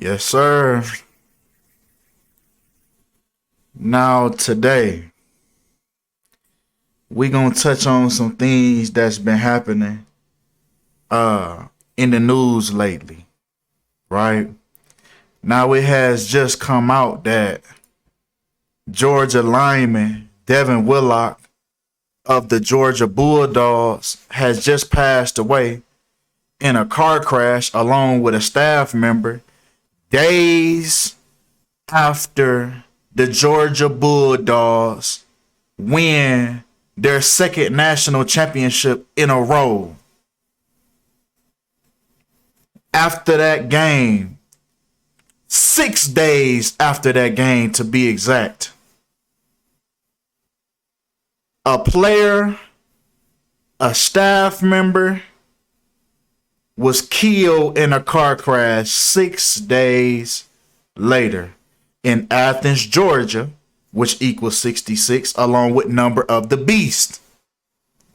Yes, sir. Now, today, we gonna touch on some things that's been happening in the news lately, right? Now, it has just come out that Georgia lineman Devin Willock of the Georgia Bulldogs has just passed away in a car crash along with a staff member days after the Georgia Bulldogs win their second national championship in a row. After that game, 6 days after that game to be exact, a player, a staff member, was killed in a car crash 6 days later in Athens, Georgia, which equals 66, along with number of the beast,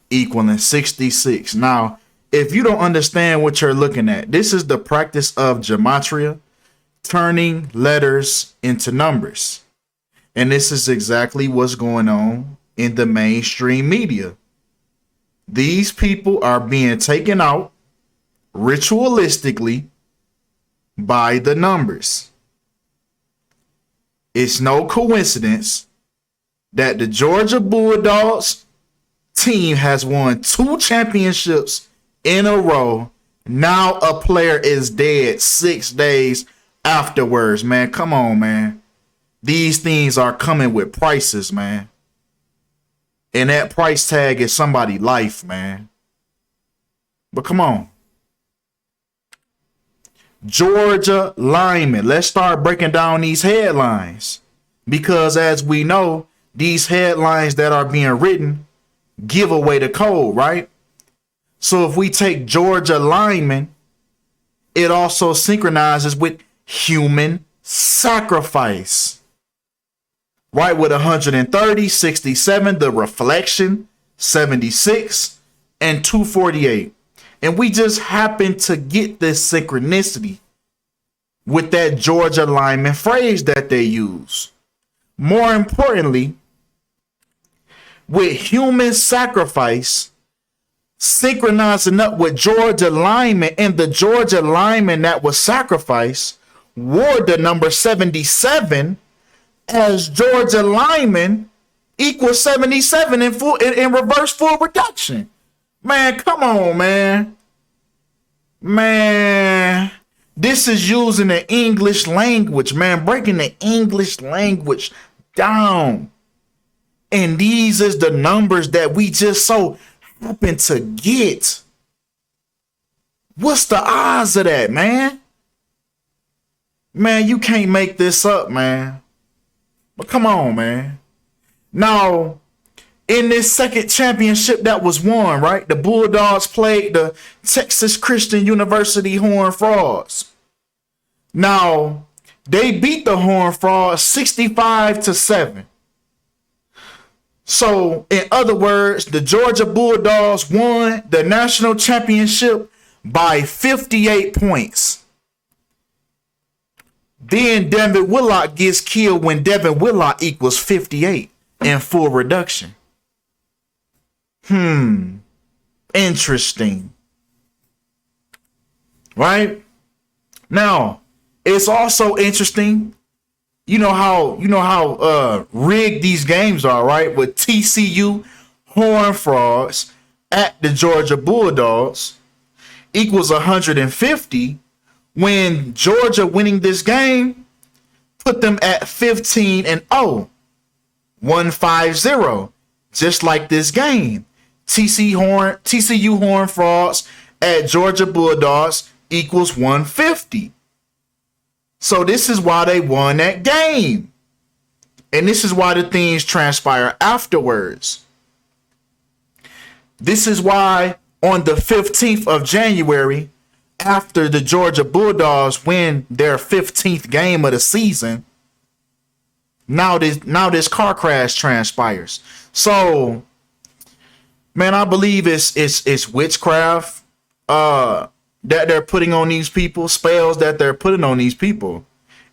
equaling 66. Now, if you don't understand what you're looking at, this is the practice of Gematria, turning letters into numbers. And this is exactly what's going on in the mainstream media. These people are being taken out ritualistically by the numbers. It's no coincidence that the Georgia Bulldogs team has won 2 championships in a row. Now a player is dead 6 days afterwards, man. Come on, man. These things are coming with prices, man. And that price tag is somebody's life, man. But come on. Georgia lineman. Let's start breaking down these headlines. Because as we know, these headlines that are being written give away the code, right? So if we take Georgia lineman, it also synchronizes with human sacrifice. Right, with 130, 67, the reflection, 76, and 248. And we just happen to get this synchronicity with that Georgia lineman phrase that they use. More importantly, with human sacrifice, synchronizing up with Georgia lineman, and the Georgia lineman that was sacrificed wore the number 77, as Georgia lineman equals 77 in reverse full reduction. Man, come on, man. Man, this is using the English language, man, breaking the English language down. And these is the numbers that we just so happen to get. What's the odds of that, man? Man, you can't make this up, man. But come on, man. Now, in this second championship that was won, right? The Bulldogs played the Texas Christian University Horned Frogs. Now, they beat the Horned Frogs 65-7. So, in other words, the Georgia Bulldogs won the national championship by 58 points. Then Devin Willock gets killed when Devin Willock equals 58 in full reduction. Interesting. Right? Now, it's also interesting. You know how rigged these games are, right? With TCU Horned Frogs at the Georgia Bulldogs equals 150. When Georgia winning this game put them at 15-0, 150, just like this game. TCU Horned Frogs at Georgia Bulldogs equals 150. So this is why they won that game. And this is why the things transpire afterwards. This is why on the 15th of January, after the Georgia Bulldogs win their 15th game of the season, now this car crash transpires. So, man, I believe it's witchcraft. that they're putting on these people, spells that they're putting on these people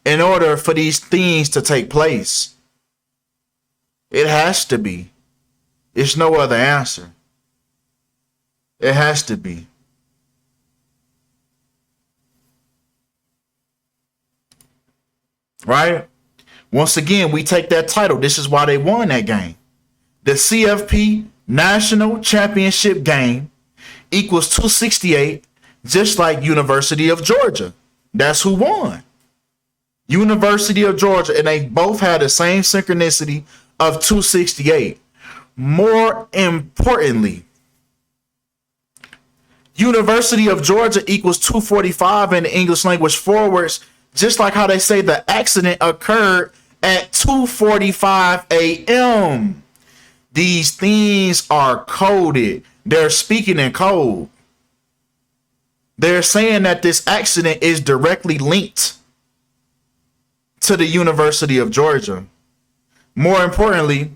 in order for these things to take place. It has to be. It's no other answer. It has to be. Right? Once again, we take that title. This is why they won that game. The CFP National Championship game equals 268, just like University of Georgia. That's who won. University of Georgia, and they both had the same synchronicity of 268. More importantly, University of Georgia equals 245 in the English language forwards, just like how they say the accident occurred at 2:45 a.m. These things are coded. They're speaking in code. They're saying that this accident is directly linked to the University of Georgia. More importantly,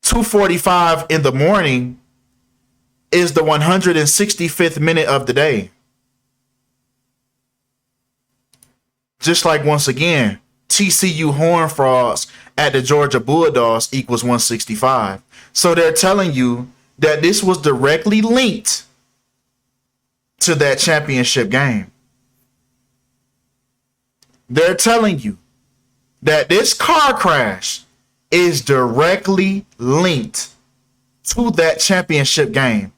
2:45 in the morning is the 165th minute of the day. Just like, once again, TCU Horned Frogs at the Georgia Bulldogs equals 165. So they're telling you that this was directly linked to that championship game. They're telling you that this car crash is directly linked to that championship game,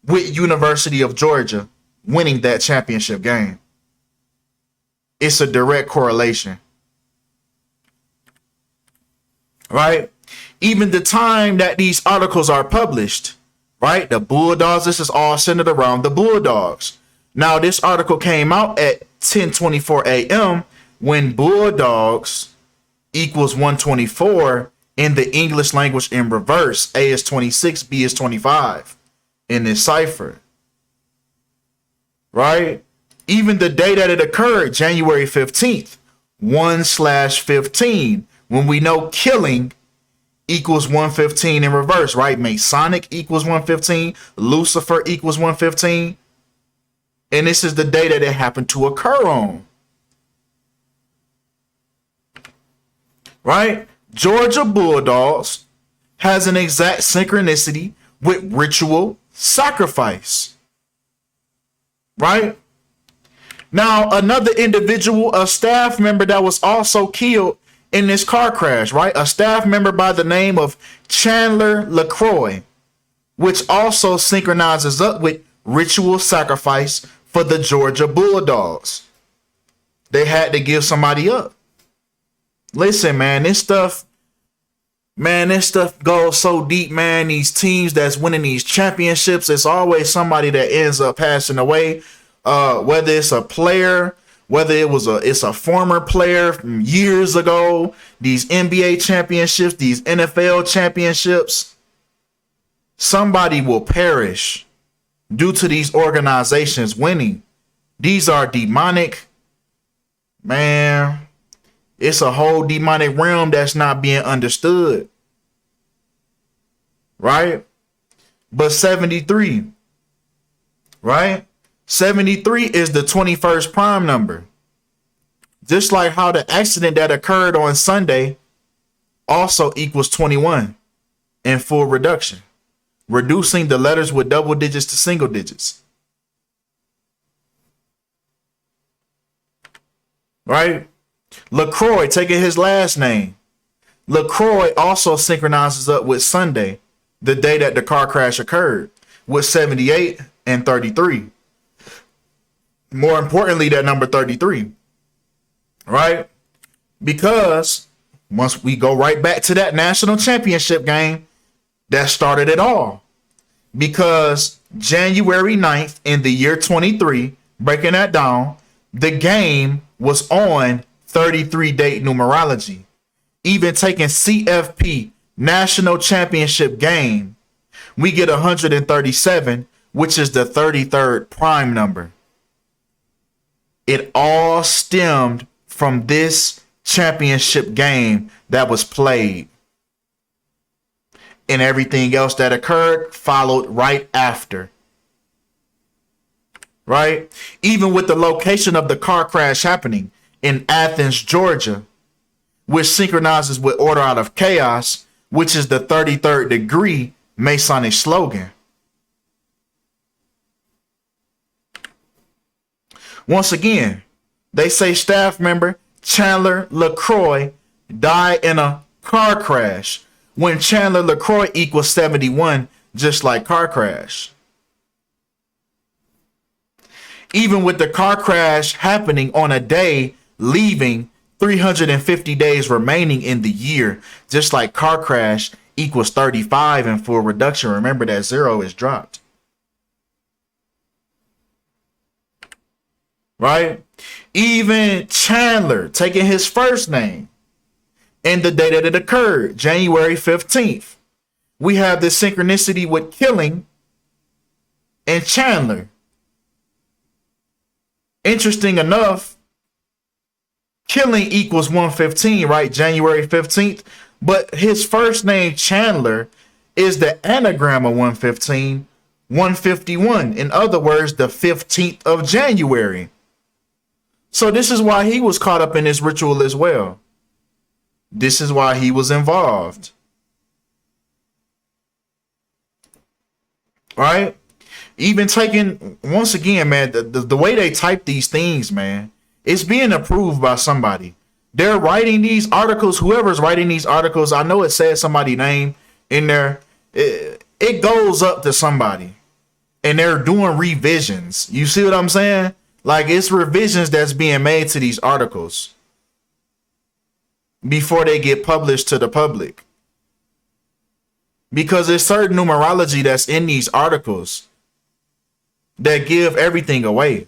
with University of Georgia winning that championship game. It's a direct correlation. Right? Even the time that these articles are published, right? The Bulldogs, this is all centered around the Bulldogs. Now, this article came out at 10:24 a.m. when Bulldogs equals 124 in the English language in reverse. A is 26, B is 25 in this cipher. Right? Even the day that it occurred, January 15th, 1/15, when we know killing equals 115 in reverse, right? Masonic equals 115, Lucifer equals 115. And this is the day that it happened to occur on. Right? Georgia Bulldogs has an exact synchronicity with ritual sacrifice. Right? Now, another individual, a staff member that was also killed in this car crash, right? A staff member by the name of Chandler LaCroix, which also synchronizes up with ritual sacrifice for the Georgia Bulldogs. They had to give somebody up. Listen, man, this stuff goes so deep, man. These teams that's winning these championships, it's always somebody that ends up passing away. Whether it's a player, whether it's a former player from years ago, these NBA championships, these NFL championships, somebody will perish due to these organizations winning. These are demonic, man. It's a whole demonic realm that's not being understood. Right? But 73, right? 73 is the 21st prime number. Just like how the accident that occurred on Sunday also equals 21 in full reduction, reducing the letters with double digits to single digits. Right? LaCroix, taking his last name. LaCroix also synchronizes up with Sunday, the day that the car crash occurred, with 78 and 33. More importantly, that number 33, right? Because once we go right back to that national championship game, that started it all. Because January 9th in the year 23, breaking that down, the game was on 33 date numerology. Even taking CFP national championship game, we get 137, which is the 33rd prime number. It all stemmed from this championship game that was played. And everything else that occurred followed right after. right? Even with the location of the car crash happening in Athens, Georgia, which synchronizes with order out of chaos, which is the 33rd degree Masonic slogan. Once again, they say staff member Chandler LaCroix died in a car crash when Chandler LaCroix equals 71, just like car crash. Even with the car crash happening on a day, leaving 350 days remaining in the year, just like car crash equals 35 and full reduction. Remember that 0 is dropped. Right? Even Chandler taking his first name and the day that it occurred, January 15th. We have this synchronicity with killing and Chandler. Interesting enough, killing equals 115, right? January 15th. But his first name, Chandler, is the anagram of 115, 151. In other words, the 15th of January. So this is why he was caught up in this ritual as well. This is why he was involved. Right? Even taking, once again, man, the way they type these things, man, it's being approved by somebody. They're writing these articles. Whoever's writing these articles, I know it says somebody's name in there. It goes up to somebody. And they're doing revisions. You see what I'm saying? Like, it's revisions that's being made to these articles before they get published to the public. Because there's certain numerology that's in these articles that give everything away.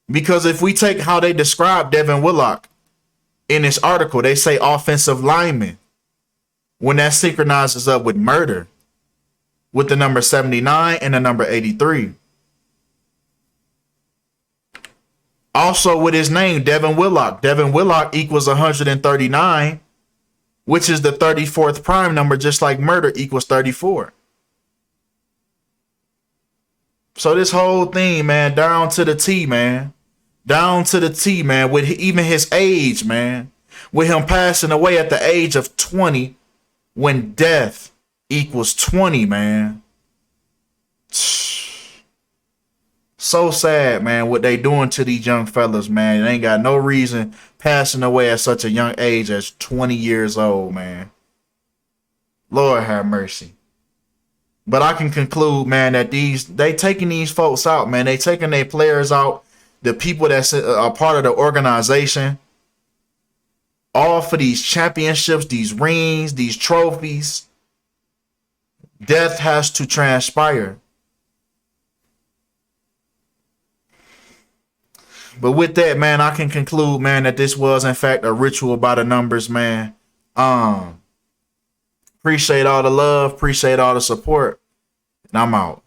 Because if we take how they describe Devin Willock in this article, they say offensive lineman. When that synchronizes up with murder, with the number 79 and the number 83. Also with his name, Devin Willock. Devin Willock equals 139, which is the 34th prime number, just like murder equals 34. So this whole thing, man, down to the T, man. Down to the T, man, with even his age, man. With him passing away at the age of 20 when death equals 20, man. So sad, man, what they doing to these young fellas, man. They ain't got no reason passing away at such a young age as 20 years old, man. Lord have mercy. But I can conclude, man, that they taking these folks out, man. They taking their players out, the people that's a part of the organization, all for these championships, these rings, these trophies. Death has to transpire. But with that, man, I can conclude, man, that this was, in fact, a ritual by the numbers, man. Appreciate all the love. Appreciate all the support. And I'm out.